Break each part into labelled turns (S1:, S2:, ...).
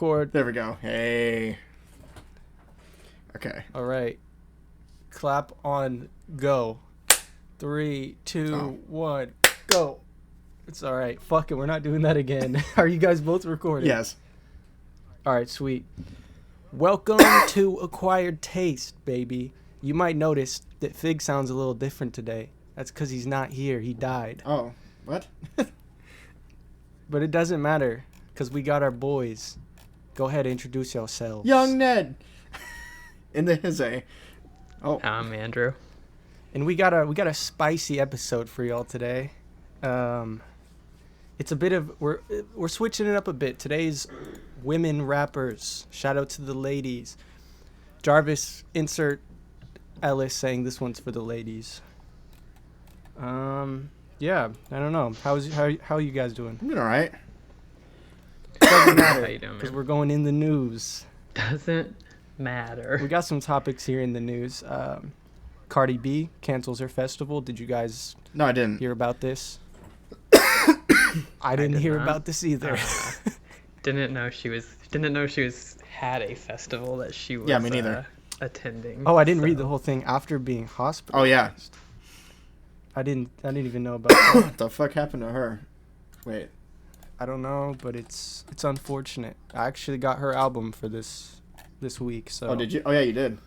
S1: record.
S2: There we go. Hey. Okay.
S1: All right. Clap on go. 3, 2, 1, go. It's all right. Fuck it. We're not doing that again. Are you guys both recording?
S2: Yes.
S1: All right, sweet. Welcome to Acquired Taste, baby. You might notice that Fig sounds a little different today. That's because he's not here. He died.
S2: Oh, what?
S1: But it doesn't matter because we got our boys. Go ahead and introduce yourselves.
S2: Young Ned. In the hizzy. Oh.
S3: I'm Andrew.
S1: And we got a spicy episode for y'all today. It's a bit of we're switching it up a bit. Today's women rappers. Shout out to the ladies. Jarvis, insert Ellis saying this one's for the ladies. Yeah, I don't know. How are you guys doing?
S2: I'm doing all right.
S1: Doesn't
S3: How
S1: matter
S3: you doing,
S1: because
S3: man?
S1: we're going in the news.
S3: Doesn't matter.
S1: We got some topics here in the news. Cardi B cancels her festival. Did you guys
S2: No, I didn't.
S1: hear about this? I didn't
S3: did
S1: hear
S3: not.
S1: about this either.
S3: Didn't know she was had a festival that she was
S2: Yeah, me neither.
S3: Attending.
S1: Oh, I didn't read
S3: so-
S1: the whole thing after being hospitalized.
S2: Oh, yeah.
S1: I didn't even know about that.
S2: What the fuck happened to her? Wait.
S1: I don't know, but it's unfortunate. I actually got her album for this week, so
S2: Oh, did you? Oh, yeah, you did.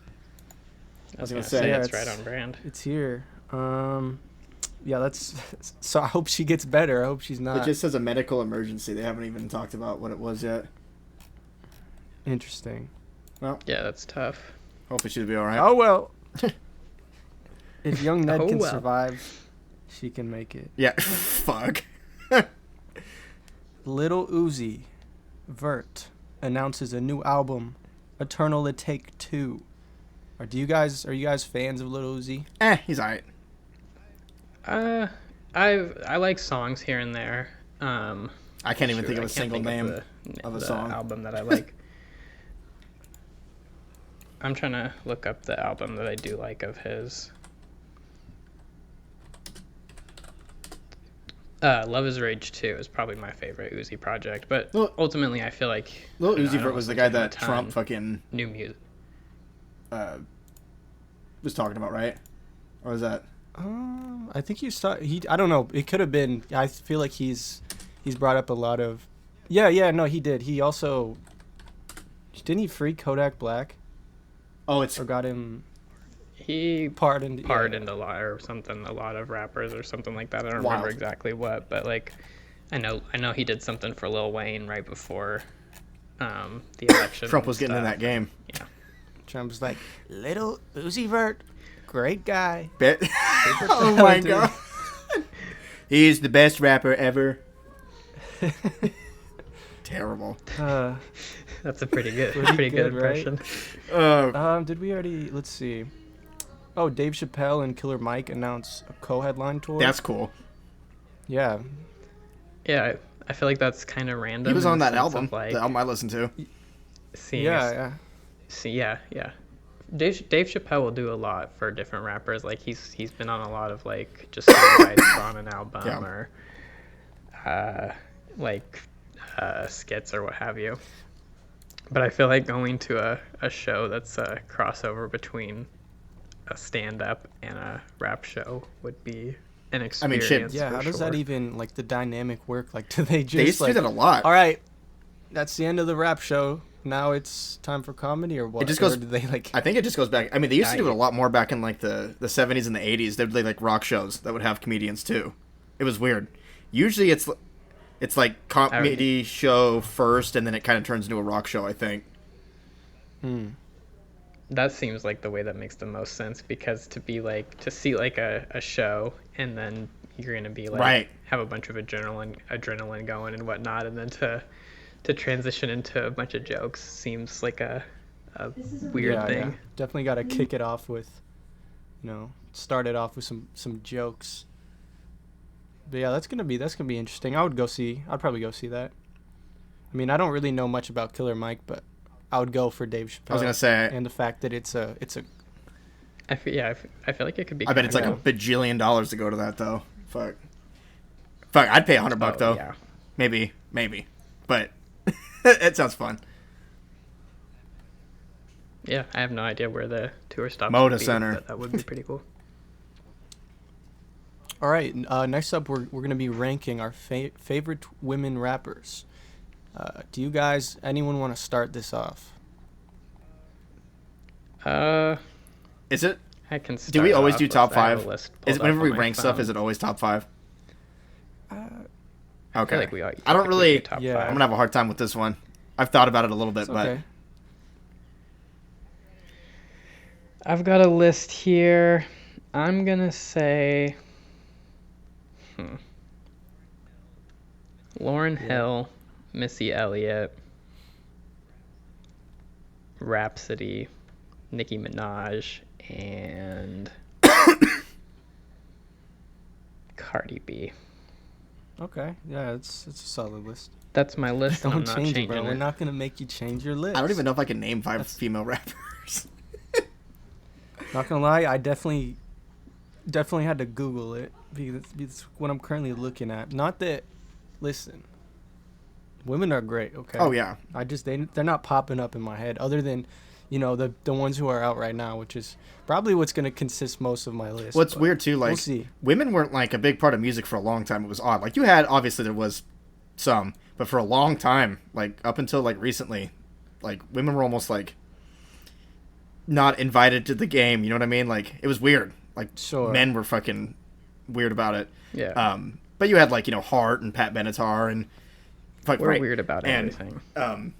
S3: I was
S2: gonna
S3: gonna
S2: say,
S3: say
S1: yeah,
S3: it's
S1: it's-
S3: right on brand.
S1: it's here. Yeah, that's so. I hope she gets better. I hope she's
S2: It
S1: not.
S2: just says a medical emergency. They haven't even talked about what it was yet.
S1: Interesting.
S2: Well,
S3: Yeah, that's tough.
S2: hopefully she'll be all right.
S1: Oh well. If young Ned
S3: Oh,
S1: can
S3: well.
S1: survive, she can make it.
S2: Yeah. Fuck.
S1: Lil Uzi Vert announces a new album, Eternal to Take 2. Are you guys fans of Lil Uzi?
S2: He's all right.
S3: I like songs here and there.
S2: I can't even think of a single name of a
S3: the
S2: song.
S3: album that I like. I'm trying to look up the album that I do like of his. Love is Rage 2 is probably my favorite Uzi project, but
S2: Well,
S3: ultimately I feel like
S2: Lil
S3: I don't know,
S2: Uzi
S3: I
S2: Vert
S3: don't
S2: was the
S3: listen
S2: guy
S3: to him a
S2: that
S3: ton.
S2: Trump fucking
S3: New music.
S2: was talking about, right? Or was that?
S1: I think I don't know. It could have been. I feel like he's brought up a lot of. Yeah. No, he did. He also didn't he free Kodak Black
S2: Oh, it's
S1: or got him
S3: He
S1: pardoned. Yeah.
S3: pardoned a lot or something, a lot of rappers or something like that. I don't remember
S2: Wild.
S3: exactly what, but like I know he did something for Lil Wayne right before the election.
S2: Trump
S3: and
S2: was getting in
S3: stuff.
S2: that game.
S3: Yeah.
S1: Trump's like Little Uzi Vert, great guy.
S2: Bet. Oh my
S1: talented.
S2: god. He's the best rapper ever. Terrible.
S3: That's a pretty good
S1: Pretty
S3: good
S1: good, right?
S3: impression.
S1: Did we already? Let's see. Oh, Dave Chappelle and Killer Mike announced a co-headline tour.
S2: That's cool.
S1: Yeah.
S3: Yeah, I feel like that's kind of random.
S2: He was
S3: in
S2: on
S3: the
S2: that
S3: sense
S2: album.
S3: of, like,
S2: The album I listened to.
S3: seeing
S1: Yeah.
S3: yeah. Dave Chappelle will do a lot for different rappers. Like he's been on a lot of like just guys on an album
S2: Yeah.
S3: or skits or what have you. But I feel like going to a show that's a crossover between a stand-up and a rap show would be an
S2: I mean,
S3: experience.
S2: shit.
S1: Yeah.
S3: for
S1: How does
S3: sure.
S1: that even like the dynamic work? Like, do they just
S2: They used to
S1: like?
S2: do that a lot.
S1: All right, that's the end of the rap show. Now it's time for comedy, or what?
S2: It just goes-
S1: Or do they like?
S2: I think it just goes back. I mean, they used to do it a
S3: Yeah.
S2: lot more back in like the 70s and the 80s. They'd play like rock shows that would have comedians too. It was weird. Usually it's like comedy show first, and then it kind of turns into a rock show, I think.
S3: That seems like the way that makes the most sense, because to see like a show and then you're gonna be like
S2: Right.
S3: have a bunch of adrenaline going and whatnot, and then to transition into a bunch of jokes seems like a weird
S1: Yeah,
S3: thing.
S1: yeah. Definitely got to kick it off with, start it off with some jokes. But yeah, that's gonna be interesting. I'd probably go see that. I mean, I don't really know much about Killer Mike, but I would go for Dave Chappelle.
S2: I was gonna say.
S1: and the fact that it's a
S3: I feel like it could be.
S2: I bet it's like
S3: kinda
S2: a bajillion dollars to go to that though. Fuck. I'd pay $100
S3: cool.
S2: though.
S3: Yeah.
S2: Maybe. But it sounds fun.
S3: Yeah, I have no idea where the tour stops
S2: Moda
S3: would be,
S2: Center.
S3: but that would be pretty cool.
S1: All right. Next up, we're gonna be ranking our favorite women rappers. Do you guys, anyone want to start this off?
S2: Is it?
S3: I can start.
S2: Do we always
S3: off
S2: do
S3: with-
S2: top
S3: I have a
S2: five?
S3: list
S2: Is
S3: pulled
S2: whenever
S3: up
S2: we
S3: on my
S2: rank stuff,
S3: phone.
S2: is it always top five?
S3: I
S2: Okay.
S3: feel like we
S2: I don't
S3: typically
S2: really.
S3: do top
S1: Yeah.
S2: I'm
S3: five.
S2: gonna have a hard time with this one. I've thought about it a little bit,
S1: It's
S2: but
S1: okay.
S3: I've got a list here. I'm gonna say Lauryn Hill, Missy Elliott, Rhapsody, Nicki Minaj, and Cardi B.
S1: Okay. Yeah, it's a solid list.
S3: That's my list, and I'm
S1: Don't
S3: not
S1: change it,
S3: changing
S1: bro.
S3: it.
S1: We're not gonna make you change your list.
S2: I don't even know if I can name 5 female rappers.
S1: Not gonna lie, I definitely had to Google it because it's what I'm currently looking at. Not that, listen, women are great. Okay.
S2: Oh yeah.
S1: I just they're not popping up in my head other than, the ones who are out right now, which is probably what's gonna consist most of my list.
S2: What's
S1: but
S2: weird too, like
S1: we'll see.
S2: women weren't like a big part of music for a long time. It was odd. Like you had obviously there was some, but for a long time, like up until like recently, like women were almost like not invited to the game. You know what I mean? Like it was weird. Like
S1: Sure.
S2: men were fucking weird about it.
S3: Yeah.
S2: But you had like Hart and Pat Benatar and
S3: We're weird about
S2: and,
S3: everything.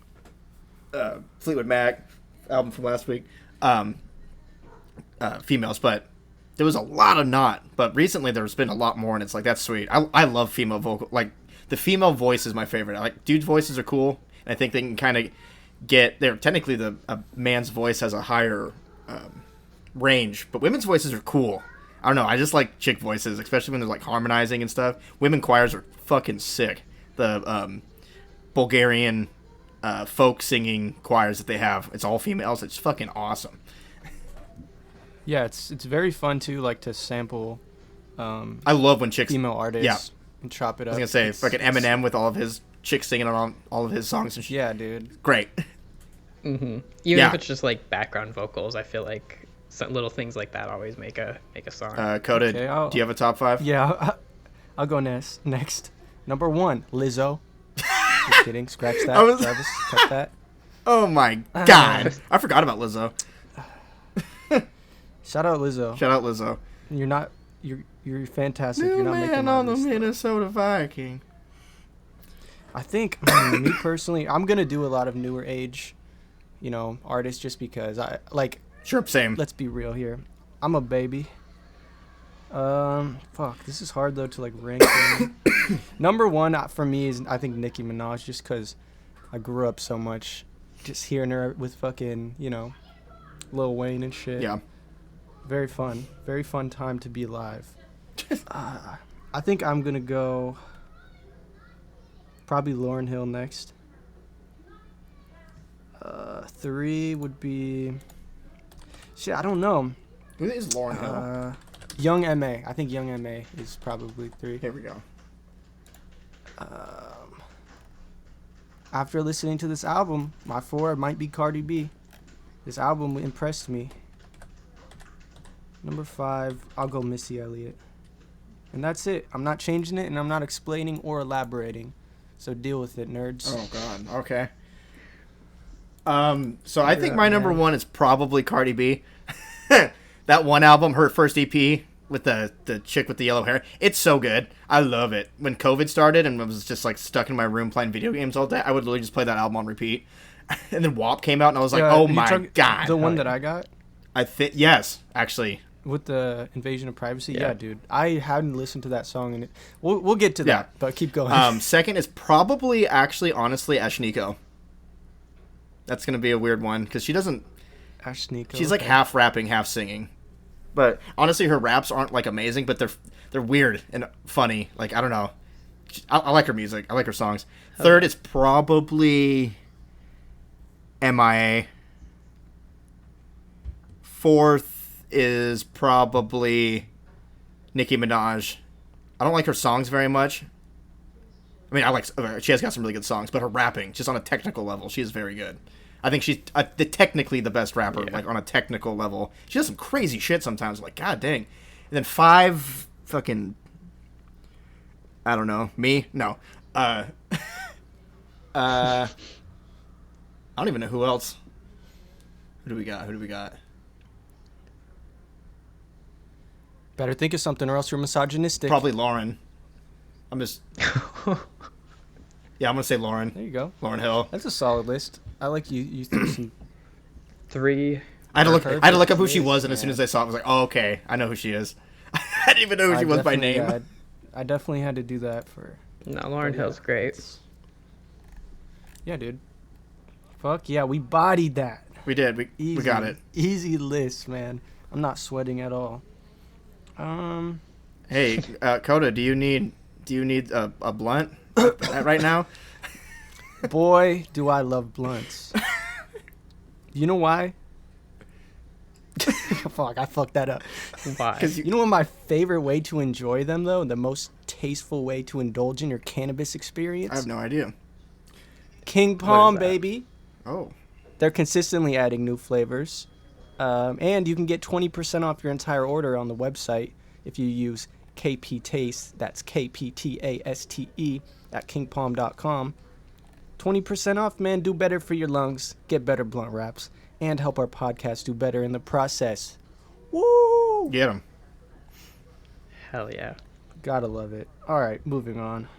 S2: Fleetwood Mac album from last week. Females, but there was a lot of not. But recently there's been a lot more, and it's like that's sweet. I love female vocal. Like the female voice is my favorite. I like dude voices are cool, and I think they can kind of get. They're technically a man's voice has a higher range, but women's voices are cool. I don't know. I just like chick voices, especially when they're like harmonizing and stuff. Women choirs are fucking sick. The Bulgarian folk singing choirs that they have, it's all females. It's fucking awesome.
S1: Yeah, it's very fun too, like to sample
S2: I love when chicks.
S1: female artists
S2: Yeah.
S1: and chop it
S2: I
S1: up.
S2: was gonna say,
S1: It's-
S2: fucking Eminem with all of his chicks singing on all of his songs and shit.
S1: Yeah, dude.
S2: Great.
S3: Even
S2: yeah.
S3: if it's just like background vocals, I feel like little things like that always make a song.
S2: Koda,
S1: Okay,
S2: do you have a top 5?
S1: Yeah, I'll go next. Number 1, Lizzo. Just kidding. Scratch that,
S2: I was-
S1: Travis. Cut that.
S2: Oh my god, I forgot about Lizzo.
S1: Shout out Lizzo.
S2: Shout out Lizzo.
S1: You're fantastic.
S2: New
S1: You're not making
S2: man
S1: my
S2: on the
S1: list, though.
S2: Minnesota Viking.
S1: I think me personally, I'm gonna do a lot of newer age, artists just because I like.
S2: Sure, same.
S1: Let's be real here. I'm a baby. Fuck. This is hard though to like rank. them. Number 1 for me is I think Nicki Minaj, just because I grew up so much, just hearing her with fucking Lil Wayne and shit.
S2: Yeah.
S1: Very fun time to be alive. I think I'm gonna go probably Lauryn Hill next. 3 would be shit. I don't know.
S2: Who is Lauryn Hill?
S1: Young M.A. I think Young M.A. is probably 3.
S2: Here we go.
S1: After listening to this album, my 4 might be Cardi B. This album impressed me. Number 5, I'll go Missy Elliott. And that's it. I'm not changing it, and I'm not explaining or elaborating. So deal with it, nerds.
S2: Oh god. Okay. So I think
S1: Yeah,
S2: my number
S1: man.
S2: 1 is probably Cardi B. That one album, her first EP with the chick with the yellow hair, it's so good. I love it. When COVID started and I was just like stuck in my room playing video games all day, I would literally just play that album on repeat. And then WAP came out and I was like,
S1: Yeah,
S2: oh
S1: you
S2: my
S1: talk-
S2: god.
S1: The one that I got
S2: I think yes, actually.
S1: with the Invasion of Privacy.
S3: Yeah.
S1: Yeah, dude. I hadn't listened to that song, and we'll get to that.
S2: Yeah.
S1: But keep going.
S2: Second is probably actually honestly Ashniko. That's gonna be a weird one because she doesn't.
S1: Ashniko.
S2: She's like
S1: okay.
S2: half rapping, half singing. But honestly, her raps aren't like amazing, but they're weird and funny. Like I don't know. I like her music. I like her songs. Third is probably MIA. Fourth is probably Nicki Minaj. I don't like her songs very much. I mean, she has got some really good songs, but her rapping, just on a technical level, she is very good. I think she's technically the best rapper,
S3: Yeah.
S2: like on a technical level. She does some crazy shit sometimes, like god dang. And then 5, fucking, I don't know, me? No. I don't even know who else. Who do we got?
S1: Better think of something or else you're misogynistic.
S2: Probably Lauren. I'm just. Yeah, I'm gonna say Lauren.
S1: There you go.
S2: Lauren Hill.
S1: That's a solid list. I like you threw some.
S3: 3.
S2: I had to look. I had to look up who she
S1: Perfect.
S2: was, and as soon as I saw it, I was like, "Oh, okay, I know who she is." I didn't even know who she was by
S1: definitely-
S2: name.
S1: yeah, I definitely had to do that for.
S3: No, Lauren Hill's great.
S1: Yeah, dude. Fuck yeah, we bodied that.
S2: We did. We
S1: Easy.
S2: got it.
S1: Easy list, man. I'm not sweating at all.
S2: Hey, Koda, do you need a blunt right now?
S1: Boy, do I love blunts. You know why? Fuck, I fucked that up.
S3: Why?
S1: You know what my favorite way to enjoy them, though? The most tasteful way to indulge in your cannabis experience?
S2: I have no idea.
S1: King Palm,
S3: that?
S1: baby.
S2: Oh,
S1: They're consistently adding new flavors. And you can get 20% off your entire order on the website if you use KP Taste. That's KPTASTE at kingpalm.com. 20% off, man. Do better for your lungs. Get better blunt wraps. And help our podcast do better in the process. Woo!
S2: get him.
S3: Hell yeah.
S1: Gotta love it. All right, moving on.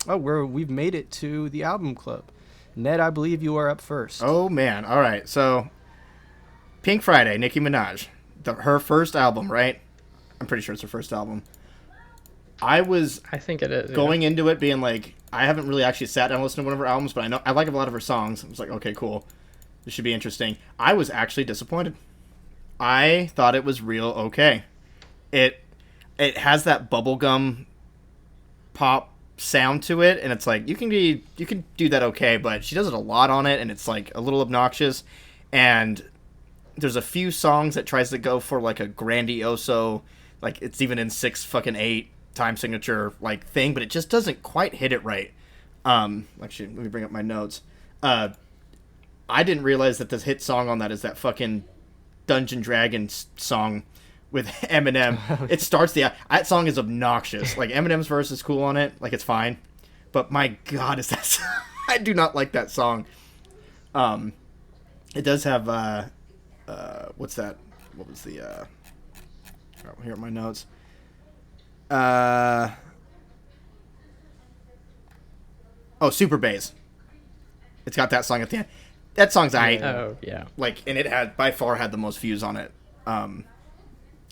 S1: We've made it to the album club. Ned, I believe you are up first.
S2: Oh man. All right. So, Pink Friday, Nicki Minaj, her first album, right? I'm pretty sure it's her first album. I was
S3: I think it is.
S2: going into it being like, I haven't really actually sat down and listened to one of her albums, but I know I like a lot of her songs. I was like, okay, cool. This should be interesting. I was actually disappointed. I thought it was real okay. It has that bubblegum pop sound to it, and it's like you can do that okay, but she does it a lot on it, and it's like a little obnoxious. And there's a few songs that tries to go for like a grandioso, like it's even in 6-8 time signature like thing, but it just doesn't quite hit it right. Actually, let me bring up my notes. I didn't realize that the hit song on that is that fucking Dungeon Dragons song with Eminem. It starts that song is obnoxious. Like Eminem's verse is cool on it, like it's fine, but my god, is that I do not like that song. It does have what's that? What was the here are my notes. Super Bass. It's got that song at the end. That song's
S3: Oh, yeah.
S2: like, and it had by far had the most views on it. I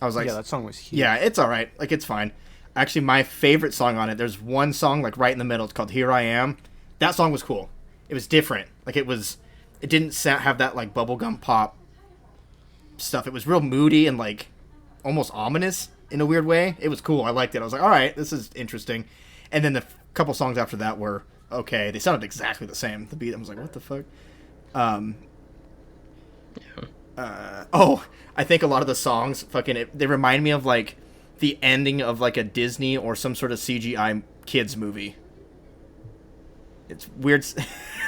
S2: was like,
S1: Yeah, that song was huge.
S2: yeah, it's all right. Like, it's fine. Actually, my favorite song on it, there's one song like right in the middle. It's called "Here I Am." That song was cool. It was different. Like, it didn't have that like bubblegum pop stuff. It was real moody and like almost ominous in a weird way. It was cool. I liked it. I was like, all right, this is interesting. And then the couple songs after that were okay. They sounded exactly the same. The beat, I was like, what the fuck? I think a lot of the songs they remind me of like the ending of like a Disney or some sort of CGI kids movie. It's weird.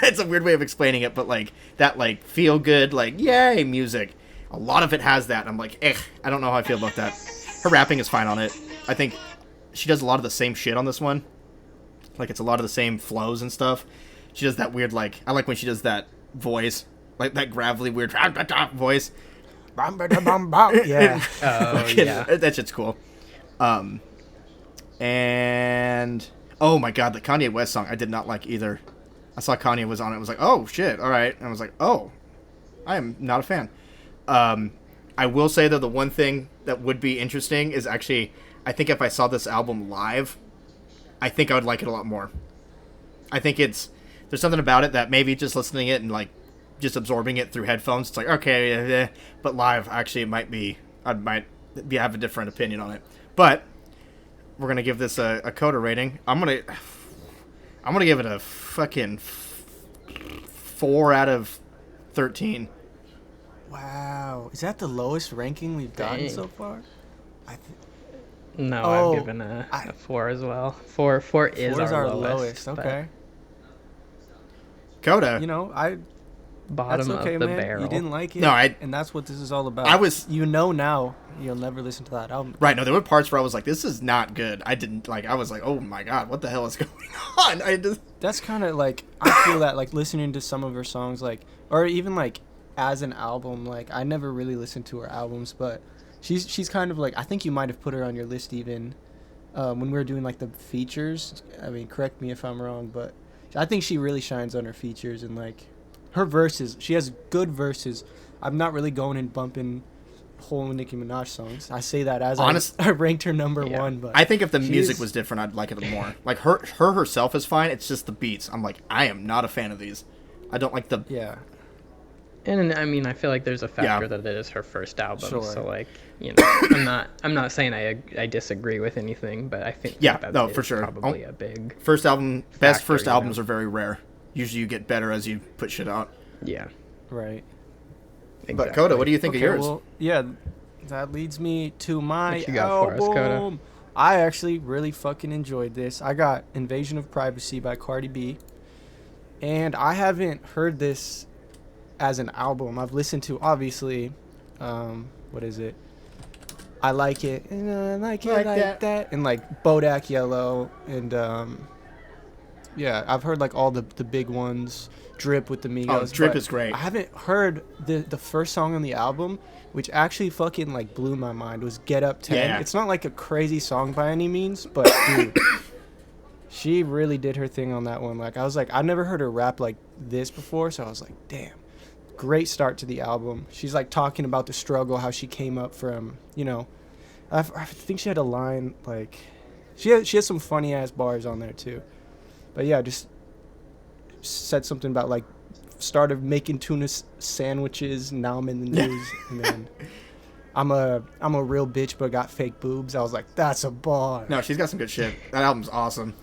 S2: It's a weird way of explaining it, but like that like feel good like yay music. A lot of it has that. And I'm like, I don't know how I feel about that. Her rapping is fine on it. I think she does a lot of the same shit on this one. Like it's a lot of the same flows and stuff. She does that weird like I like when she does that voice, like that gravelly weird voice.
S1: Yeah.
S3: Oh, yeah.
S2: That shit's cool. And oh my god, the Kanye West song I did not like either. I saw Kanye was on it. I was like, oh shit, all right. And I was like, oh, I am not a fan. I will say though, the one thing that would be interesting is actually, I think if I saw this album live, I think I would like it a lot more. I think there's something about it that maybe just listening it and like just absorbing it through headphones, it's like okay, but live actually it might be have a different opinion on it. But we're gonna give this a Koda rating. I'm gonna give it a fucking 4 out of 13.
S1: Wow. Is that the lowest ranking we've gotten
S3: Dang.
S1: so far?
S3: No,
S1: Oh,
S3: I've given a 4 as well. 4 is
S1: Four is
S3: our
S1: our
S3: lowest.
S1: lowest.
S3: but
S1: Okay.
S2: Koda.
S1: You know,
S3: bottom
S1: That's okay,
S3: of the
S1: man.
S3: barrel.
S1: You didn't like it.
S2: No,
S1: and that's what this is all about.
S2: I was
S1: now you'll never listen to that album.
S2: right. No, there were parts where I was like, "This is not good." I didn't like. I was like, "Oh my god, what the hell is going on?" I just
S1: That's kind of like I feel that like listening to some of her songs, like, or even like as an album, like I never really listened to her albums, but she's kind of like, I think you might have put her on your list even when we were doing like the features. I mean, correct me if I'm wrong, but I think she really shines on her features, and like her verses. She has good verses. I'm not really going and bumping whole Nicki Minaj songs. I say that as I ranked her number one, but
S2: I think if the music was different, I'd like it more. Like her herself is fine. It's just the beats. I'm like, I am not a fan of these. I don't like the
S3: And I mean, I feel like there's a factor that it is her first album,
S1: Sure.
S3: so like, you know, I'm not saying I disagree with anything, but I think that
S2: for sure.
S3: Probably a big
S2: best
S3: factor,
S2: first albums are very rare. Usually, you get better as you put shit out.
S3: Yeah.
S1: right.
S3: Exactly.
S2: But Koda, what do you think of yours?
S1: Well, yeah, that leads me to my
S3: What you got for us, Koda?
S1: album. I actually really fucking enjoyed this. I got Invasion of Privacy by Cardi B, and I haven't heard this as an album. I've listened to, obviously, what is it? I Like It, and I like it like that, and like Bodak Yellow, and yeah, I've heard like all the big ones. Drip with the Migos.
S2: Oh, Drip is great.
S1: I haven't heard the first song on the album, which actually fucking like blew my mind, was Get Up 10.
S2: Yeah.
S1: It's not like a crazy song by any means, but dude, she really did her thing on that one. Like I was like, I never heard her rap like this before, so I was like, damn. Great start to the album. She's like talking about the struggle, how she came up from, you know, I think she had a line like she has some funny ass bars on there too. But yeah, just said something about like started making tuna sandwiches, now I'm in the news, and then I'm a real bitch but got fake boobs. I was like, that's a bar.
S2: No, she's got some good shit. That album's awesome.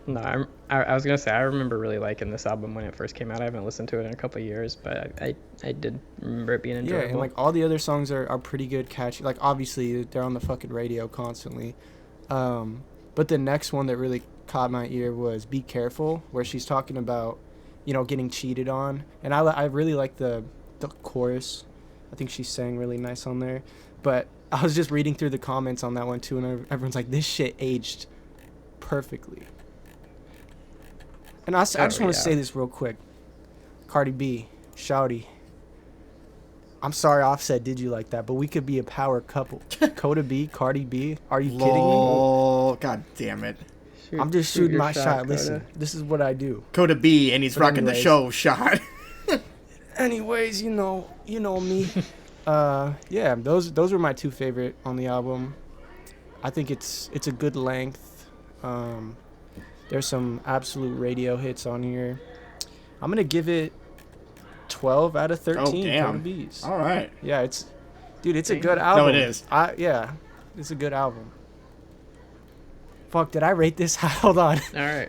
S3: No, I was gonna say I remember really liking this album when it first came out. I haven't listened to it in a couple of years, but I did remember it being enjoyable.
S1: Yeah, and like all the other songs are pretty good, catchy. Like obviously they're on the fucking radio constantly, but the next one that really caught my ear was Be Careful, where she's talking about, you know, getting cheated on, and I really like the chorus. I think she sang really nice on there. But I was just reading through the comments on that one too, and everyone's like, this shit aged perfectly. And I just want to say this real quick. Cardi B, Shouty, I'm sorry Offset did you like that, but we could be a power couple. Koda B, Cardi B, are you kidding me?
S2: Oh, god damn it.
S1: I'm just shooting
S3: your
S1: my shot.
S3: Koda.
S1: Listen, this is what I do.
S2: Koda B, and he's
S1: But
S2: rocking the
S1: anyways.
S2: show shot.
S1: Anyways, you know me. Yeah, those were my two favorite on the album. I think it's a good length. There's some absolute radio hits on here. I'm gonna give it 12 out of 13.
S2: Oh, damn.
S1: Koda B's.
S2: All right.
S1: Yeah, it's a good album.
S2: No, it is.
S1: Yeah, it's a good album. Fuck, did I rate this high? Hold on.
S3: All right.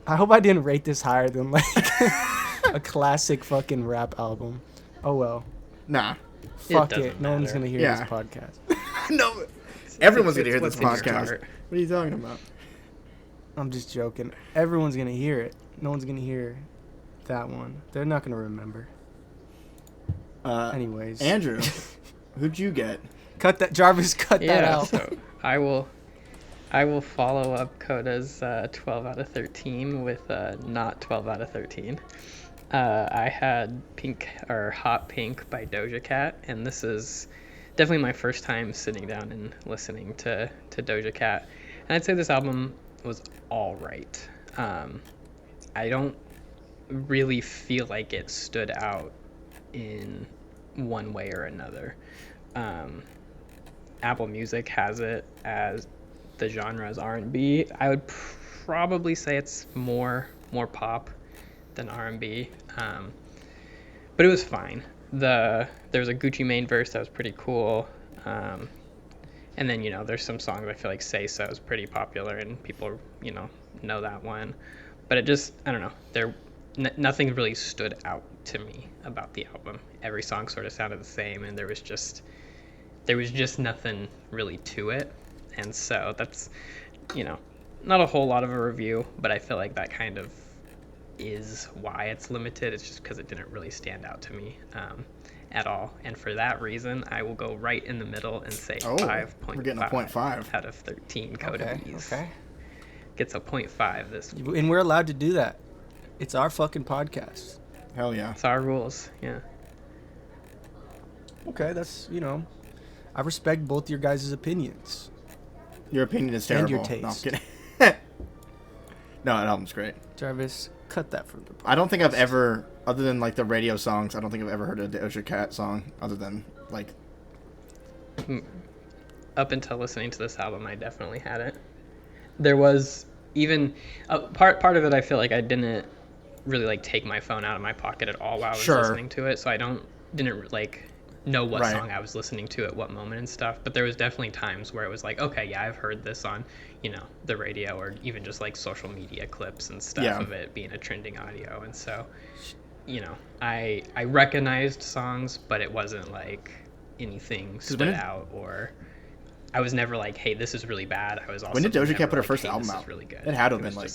S1: I hope I didn't rate this higher than like a classic fucking rap album. Oh well.
S2: Nah.
S1: Fuck
S3: doesn't
S1: it. No one's
S3: matter.
S1: gonna hear
S2: Yeah.
S1: this podcast.
S2: No. Everyone's going to hear
S3: It's
S2: this
S3: what's in your
S2: podcast.
S3: heart.
S2: What are you talking about?
S1: I'm just joking. Everyone's gonna hear it. No one's gonna hear that one. They're not gonna remember. Anyways.
S2: Andrew, who'd you get?
S1: Cut that, Jarvis. Cut that
S3: Yeah,
S1: out.
S3: so I will follow up Koda's 12 out of 13 with not 12 out of 13. I had Hot Pink by Doja Cat, and this is definitely my first time sitting down and listening to Doja Cat. And I'd say this album was all right. I don't really feel like it stood out in one way or another. Apple Music has it as the genre is R&B. I would probably say it's more pop than R&B, but it was fine. There was a Gucci Mane verse that was pretty cool, and then there's some songs I feel like Say So is pretty popular and people know that one, but it just, I don't know, nothing really stood out to me about the album. Every song sort of sounded the same, and there was just nothing really to it. And so that's, not a whole lot of a review, but I feel like that kind of is why it's limited. It's just because it didn't really stand out to me at all. And for that reason, I will go right in the middle and say 5.5.
S2: We're getting a 0.5
S3: out of 13 Koda B's.
S1: Okay.
S3: Gets a 0.5 this week.
S1: And we're allowed to do that. It's our fucking podcast.
S2: Hell yeah.
S3: It's our rules, yeah.
S1: Okay, that's, I respect both your guys' opinions.
S2: Your opinion is terrible.
S1: And your
S2: No, I'm
S1: taste.
S2: kidding. No, that album's great.
S1: Jarvis, cut that from the podcast.
S2: I don't think I've ever, other than like the radio songs, I don't think I've ever heard a Doja Cat song other than like.
S3: Up until listening to this album, I definitely hadn't. There was even part of it. I feel like I didn't really like take my phone out of my pocket at all while I was listening to it, so I didn't like know what song I was listening to at what moment and stuff. But there was definitely times where it was like, okay, yeah, I've heard this on, the radio or even just like social media clips and stuff of it being a trending audio. And so, I recognized songs, but it wasn't like anything stood out, or I was never like, hey, this is really bad. I was also
S2: when did Doja Cat put her
S3: like,
S2: first
S3: hey,
S2: album
S3: this
S2: out?
S3: is really good.
S2: It had to have been like.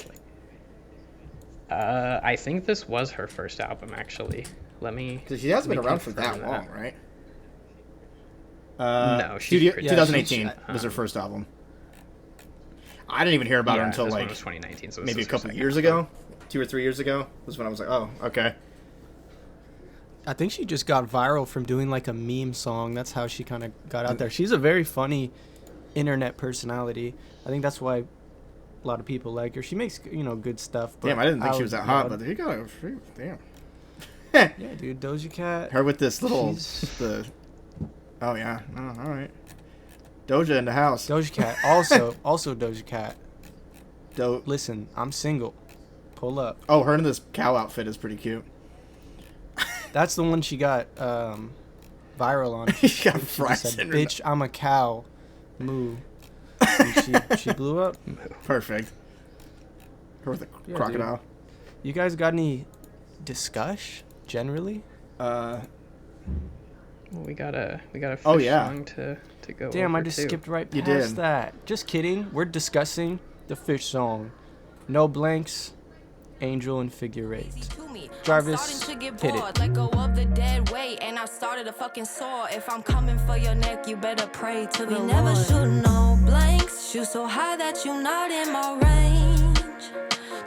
S3: I think this was her first album, actually.
S2: Because she hasn't been around for that long, right?
S3: No,
S2: 2018 was her first album. I didn't even hear about her until
S3: this
S2: like
S3: one was 2019, so
S2: maybe a couple of years ago, 2 or 3 years ago was when I was like, oh, okay.
S1: I think she just got viral from doing like a meme song. That's how she kind of got out there. She's a very funny internet personality. I think that's why a lot of people like her. She makes good stuff. But
S2: damn, I didn't think she was that hot, but you got her. Damn.
S1: Yeah, dude, Doja Cat.
S2: Her with this little oh yeah, all right. Doja in the house.
S1: Doja Cat. Also Doja Cat. Listen, I'm single. Pull up.
S2: Oh, her in this cow outfit is pretty cute.
S1: That's the one she got viral on.
S2: She got fries
S1: said,
S2: in her
S1: bitch, I'm a cow. Moo. And she blew up.
S2: Perfect. Her with a crocodile.
S1: Dude. You guys got any discuss generally?
S3: Well, we got a fish song to go.
S1: Damn,
S3: over
S1: I just
S3: too.
S1: skipped right past that. Just kidding. We're discussing the fish song. No blanks, Angel and Figure Eight. Jarvis, hit it.
S4: Let go of the dead weight, and I started a fucking sore. If I'm coming for your neck, you better pray to the Lord. We never shoot no blanks. Shoot so high that you're not in my range.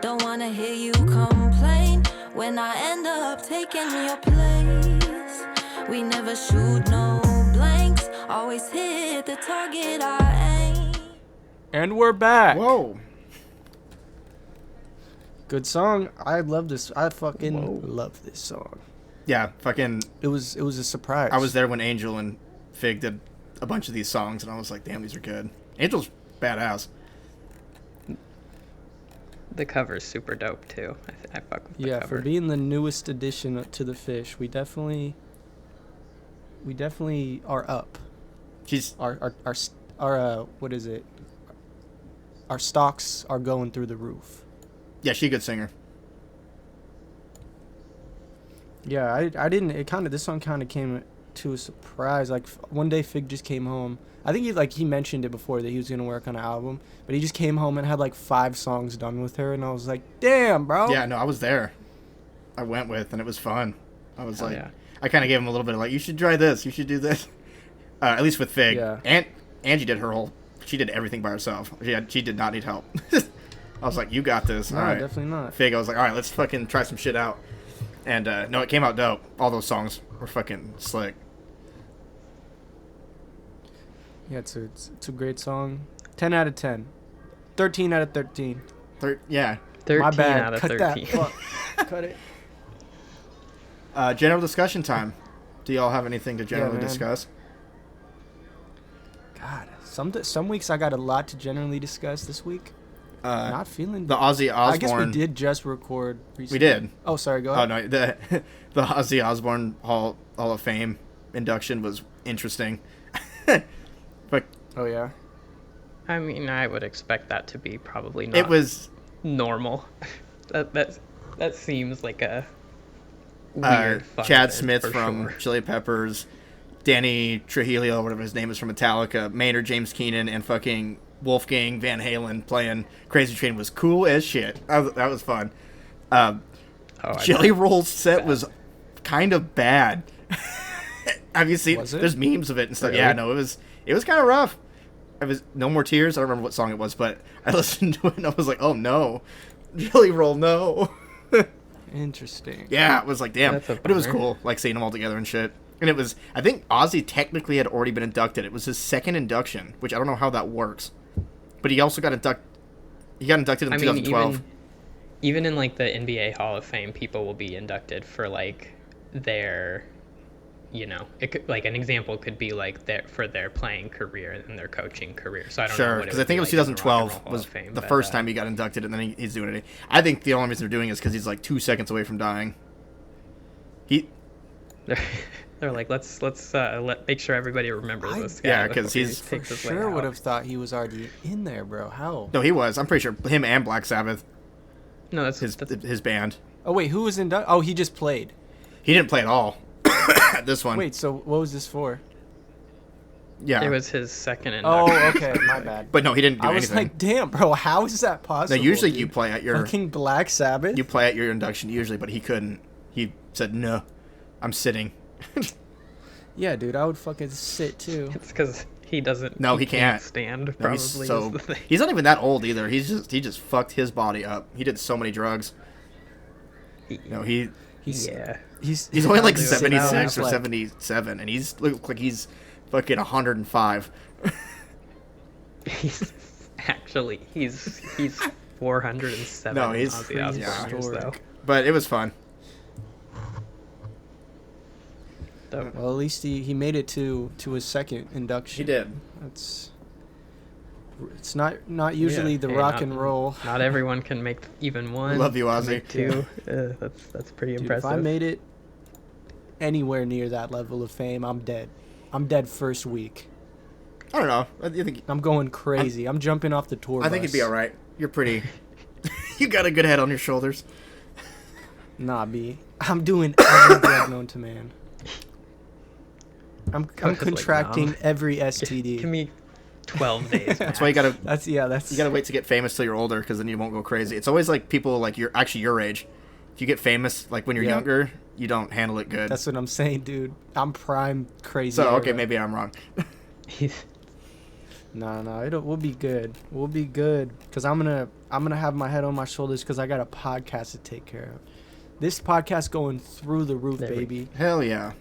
S4: Don't wanna hear you complain when I end up taking your place. We never shoot no blanks. Always hit the target I aim.
S1: And we're back.
S2: Whoa.
S1: Good song. I love this. I fucking love this song.
S2: Yeah, fucking.
S1: It was a surprise.
S2: I was there when Angel and Fig did a bunch of these songs, and I was like, damn, these are good. Angel's badass.
S3: The cover's super dope too. I fuck with the cover.
S1: For being the newest addition to the fish, we definitely are up.
S2: She's
S1: our what is it? Our stocks are going through the roof.
S2: Yeah, she's a good singer.
S1: Yeah, I didn't. This song kind of came to a surprise. Like one day, Fig just came home. I think he mentioned it before that he was gonna work on an album, but he just came home and had like 5 songs done with her, and I was like, damn, bro.
S2: Yeah, no, I was there. I went with, and it was fun. I was I kind of gave him a little bit of like, you should try this, you should do this. At least with Fig.
S1: Yeah.
S2: And Angie did she did everything by herself. She did not need help. I was like, you got this.
S1: No,
S2: all right.
S1: Definitely not.
S2: Fig, I was like, all right, let's fucking try some shit out. And no, it came out dope. All those songs were fucking slick.
S1: Yeah, it's a great song. 10 out of 10. 13 out of 13.
S2: Yeah.
S3: 13
S1: My bad.
S3: out of
S1: Cut
S3: 13.
S1: That. Cut it.
S2: General discussion time. Do y'all have anything to generally discuss?
S1: God, some weeks I got a lot to generally discuss this week. Not feeling
S2: the Ozzy Osbourne.
S1: I guess we did just record recently.
S2: We did.
S1: Oh, sorry, go ahead.
S2: Oh no, the Ozzy Osbourne Hall of Fame induction was interesting. But
S1: oh yeah.
S3: I mean, I would expect that to be probably not.
S2: It was
S3: normal. that seems like a weird
S2: Chad Smith from
S3: sure.
S2: Chili Peppers, Danny Trujillo, whatever his name is, from Metallica, Maynard James Keenan, and fucking Wolfgang Van Halen playing Crazy Train was cool as shit. That was fun. Jelly Roll's set was kind of bad. Have you seen?
S1: Was it?
S2: There's memes of it and stuff.
S3: Really?
S2: Yeah, no, it was kind of rough. It was No More Tears. I don't remember what song it was, but I listened to it and I was like, oh no, Jelly Roll, no.
S1: Interesting.
S2: Yeah, it was like, damn.
S3: That's a
S2: But it was
S3: bummer.
S2: cool, like seeing them all together and shit. And it was, I think Ozzy technically had already been inducted. It was his second induction, which I don't know how that works. But he also got inducted. He got inducted in 2012.
S3: Even in like the NBA Hall of Fame, people will be inducted for like their, it could, like an example could be like their playing career and their coaching career. So I don't know.
S2: Sure,
S3: what
S2: because I think it was
S3: would be like in the Rock and
S2: 2012
S3: Roll Hall
S2: was
S3: of Fame,
S2: the
S3: but,
S2: first time he got inducted, and then he's doing it. I think the only reason they're doing it is because he's like 2 seconds away from dying.
S3: They're like, let's make sure everybody remembers this guy.
S2: yeah, 'cause
S3: before he
S2: he's-
S1: For
S3: takes his way
S1: sure
S3: out.
S1: would have thought he was already in there, bro. How?
S2: No, he was. I'm pretty sure him and Black Sabbath,
S3: No, that's
S2: his band.
S1: Oh wait, who was in? Oh, he just played.
S2: He didn't play at all. This one.
S1: Wait, so what was this for?
S2: Yeah.
S3: it was his second
S1: Oh,
S3: induction.
S1: okay, my bad.
S2: But no, he didn't do
S1: I was
S2: anything.
S1: like, damn, bro, how is that
S2: No,
S1: possible?
S2: usually
S1: dude?
S2: you play at your
S1: Fucking Black Sabbath.
S2: induction usually, but he couldn't. He said, "No, I'm sitting."
S1: Yeah, dude, I would fucking sit too.
S3: It's because he doesn't.
S2: No, he can't.
S3: stand.
S2: No,
S3: Probably
S2: he's
S3: is
S2: so
S3: the thing.
S2: he's not even that old either. He just fucked his body up. He did so many drugs. No,
S1: He's
S2: he's only like
S3: do it.
S2: 76 or
S1: Like-
S2: 77, and he's look like he's fucking 105.
S3: He's actually he's 407.
S2: No, he's-
S3: Ozzy Osbourne
S2: yeah.
S3: years, though.
S2: But it was fun.
S3: So,
S1: Well, at least he made it to his second induction.
S2: He did.
S1: It's not usually
S3: yeah.
S1: the
S3: Hey,
S1: rock
S3: not-
S1: and roll.
S3: Not everyone can make even one.
S2: Love you, Ozzy.
S3: Make two. That's pretty
S1: Dude,
S3: impressive.
S1: if I made it anywhere near that level of fame, I'm dead. I'm dead first week.
S2: I don't know. I think
S1: I'm going crazy. I'm jumping off the tour
S2: I think
S1: bus.
S2: you'd be all right. You're pretty. You got a good head on your shoulders.
S1: Nah, B. I'm doing every drug known to man. I'm
S3: Coach is like,
S1: contracting
S3: "Nah."
S1: every
S3: Give
S1: STD.
S3: me 12 days.
S2: That's why you gotta
S1: That's
S2: wait to get famous till you're older, because then you won't go crazy. It's always like people like you're actually your age. If you get famous like when you're
S1: Yeah.
S2: younger, you don't handle it good.
S1: That's what I'm saying, dude. I'm prime crazy.
S2: So okay,
S1: era.
S2: maybe I'm wrong.
S1: No, we'll be good. We'll be good, cause I'm gonna have my head on my shoulders, cause I got a podcast to take care of. This podcast going through the roof,
S3: There we-
S1: baby.
S2: Hell yeah.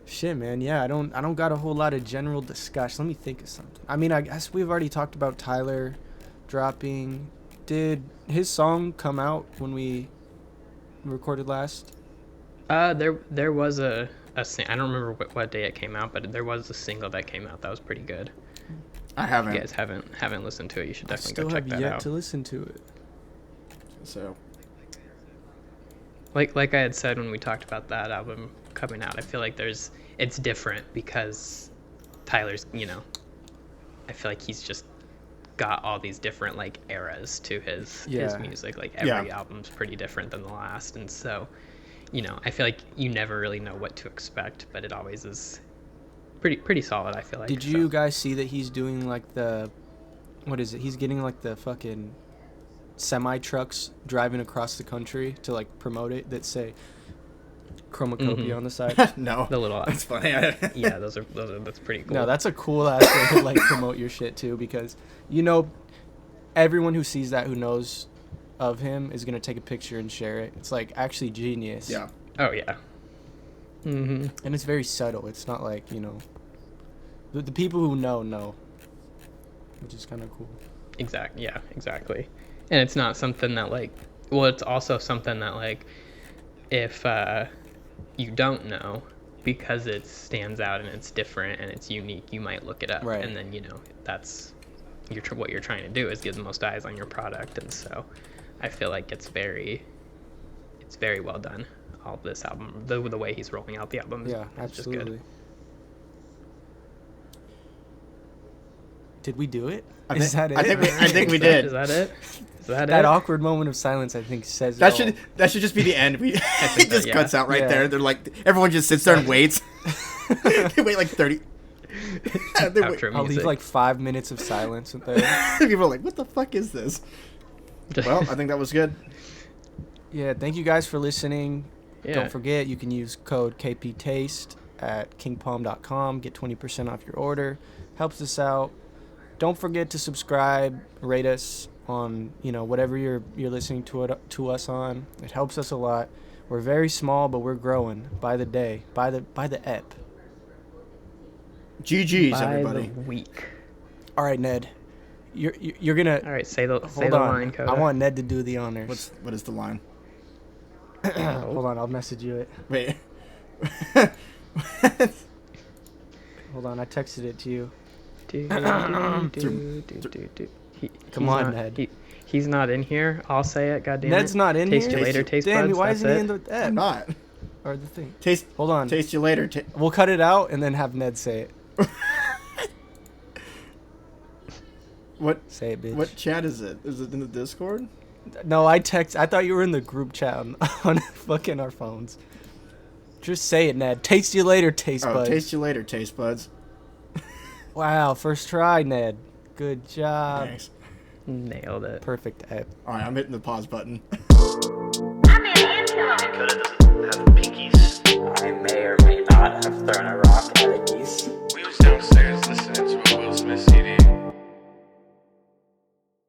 S1: Shit, man. Yeah, I don't got a whole lot of general discussion. Let me think of something. I mean, I guess we've already talked about Tyler dropping. Did his song come out when we recorded last?
S3: There was a I don't remember what day it came out, but there was a single that came out that was pretty good.
S2: I
S3: If
S2: haven't.
S3: you guys haven't listened to it, you should
S1: I
S3: definitely
S1: still
S3: go check
S1: have
S3: that
S1: yet
S3: out.
S1: to listen to it.
S2: So
S3: Like I had said when we talked about that album coming out, I feel like it's different because Tyler's, I feel like he's just got all these different like eras to his music. Like every album's pretty different than the last, and so I feel like you never really know what to expect, but it always is pretty solid, I feel like.
S1: Did you guys see that he's doing like what is it? He's getting like the fucking semi trucks driving across the country to like promote it that say Chromacopia on the side.
S2: no.
S3: The little
S2: That's funny.
S3: yeah, that's pretty cool.
S1: No, that's a cool ass way to like promote your shit too, because everyone who sees that, who knows of him, is gonna take a picture and share it. It's like actually genius.
S2: Yeah.
S3: Oh yeah. Mm-hmm.
S1: And it's very subtle. It's not like the people who know, which is kind of cool.
S3: Exactly. Yeah, exactly. And it's not something that it's also something that if you don't know, because it stands out and it's different and it's unique, you might look it up.
S1: Right.
S3: And then that's what you're trying to do is get the most eyes on your product. And so I feel like it's very well done. All of this album, the way he's rolling out the album is just
S1: absolutely.
S3: good.
S1: Did we do it?
S2: I
S1: Is that it?
S2: I think we did.
S3: Is that it? Is that
S1: That
S3: it?
S1: awkward moment of silence, I think, says
S2: That
S1: it all.
S2: should just be the end. It just
S3: yeah.
S2: cuts out right
S1: Yeah.
S2: there. They're like everyone just sits there and waits. They wait like 30. They wait.
S3: Outro
S1: I'll
S3: music.
S1: leave like 5 minutes of silence with there.
S2: People are like, "What the fuck is this?" Well, I think that was good.
S1: Yeah, thank you guys for listening.
S3: Yeah.
S1: Don't forget, you can use code KPTASTE at kingpalm.com. Get 20% off your order. Helps us out. Don't forget to subscribe, rate us on, whatever you're listening to us on. It helps us a lot. We're very small, but we're growing by the day, by the ep.
S2: GG's,
S3: By
S2: everybody.
S3: the week.
S1: All right, Ned. You're gonna
S3: All right, say the
S1: hold on.
S3: line, Koda.
S1: I want Ned to do the honors.
S2: What is the line?
S1: Hold on, I'll message you it.
S2: Wait.
S1: Hold on, I texted it to you. Come on, Ned.
S3: He's not in here. I'll say it. Goddamn
S1: Ned's
S3: it.
S1: not in
S3: Taste
S1: here.
S3: you later, taste
S1: Damn,
S3: buds.
S1: why
S3: That's
S1: isn't he
S3: it.
S1: in the app
S2: I'm not.
S1: or the thing?
S2: Hold on. Taste you later.
S1: We'll cut it out and then have Ned say it.
S2: What?
S1: Say it, bitch.
S2: What chat is it? Is it in the Discord?
S1: No, I thought you were in the group chat on fucking our phones. Just say it, Ned. Taste you later, taste buds.
S2: Taste you later, taste buds.
S1: Wow, first try, Ned. Good job.
S2: Thanks.
S3: Nailed it.
S1: Perfect app.
S2: All right, I'm hitting the pause button.